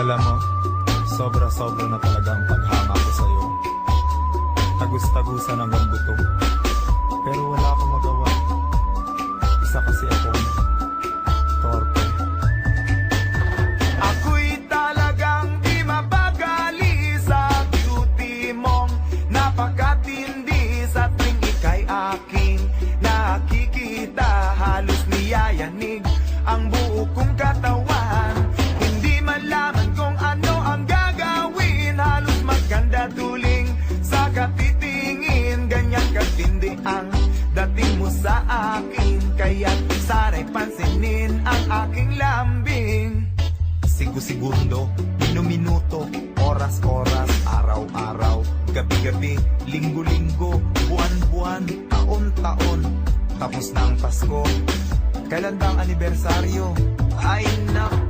Alam mo, sobra-sobra na talaga ang paghanga ko sa'yo. Tagus-tagusan hanggang buto. Pero wala akong magawa. Isa kasi akong torpe. Ako'y talagang di mabagali sa beauty mong napakatindi. Sa tuwing ika'y aking nakikita, halos niyayanig ang buo kong katawan. Hindi malaman kung ano ang gagawin, halos maganda tuling sa katitingin. Ganyan katindi ang dating mo sa akin, kaya't sana'y pansinin ang aking lambing. Sigo-segundo, minu-minuto, oras-oras, araw-araw, gabi-gabi, linggo-linggo, buwan-buwan, taon-taon. Tapos na ang Pasko, kailan ba ang anibersaryo? Ay naku!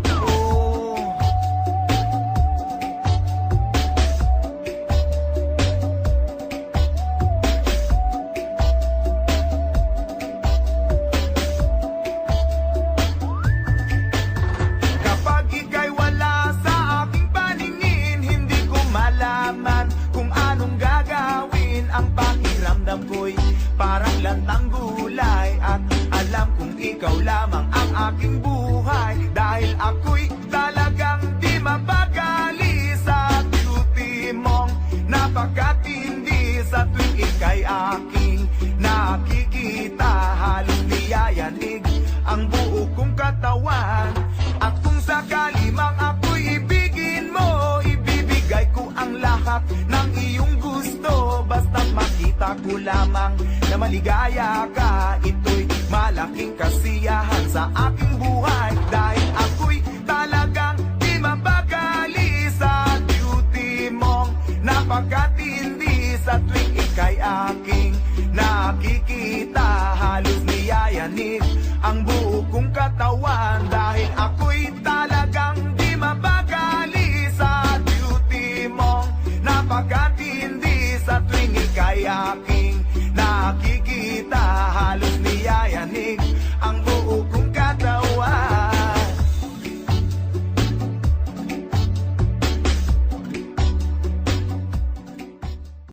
Kapag ika'y wala sa aking paningin, hindi ko malaman kung anong gagawin. Ang pakiramdam ko'y parang lantang gulay, at alam kong ikaw lamang ang aking buhay. Dahil ako'y talagang di mapagali sa beauty mong napakatindi. Sa tuwing ika'y aking nakikita, halos niyayanig ang buo kong katawan. At kung sakali mang ako'y ibigin mo, ibibigay ko ang lahat ng iyong gusto. Basta't makita ko lamang na maligaya ka, ito'y malaking kasiyahan sa aking buhay. Dahil ako'y talagang di mabagali sa beauty mong napakatindi. Sa tuwing ika'y aking nakikita, halos niyayanig ang buo kong katawan. Dahil ako'y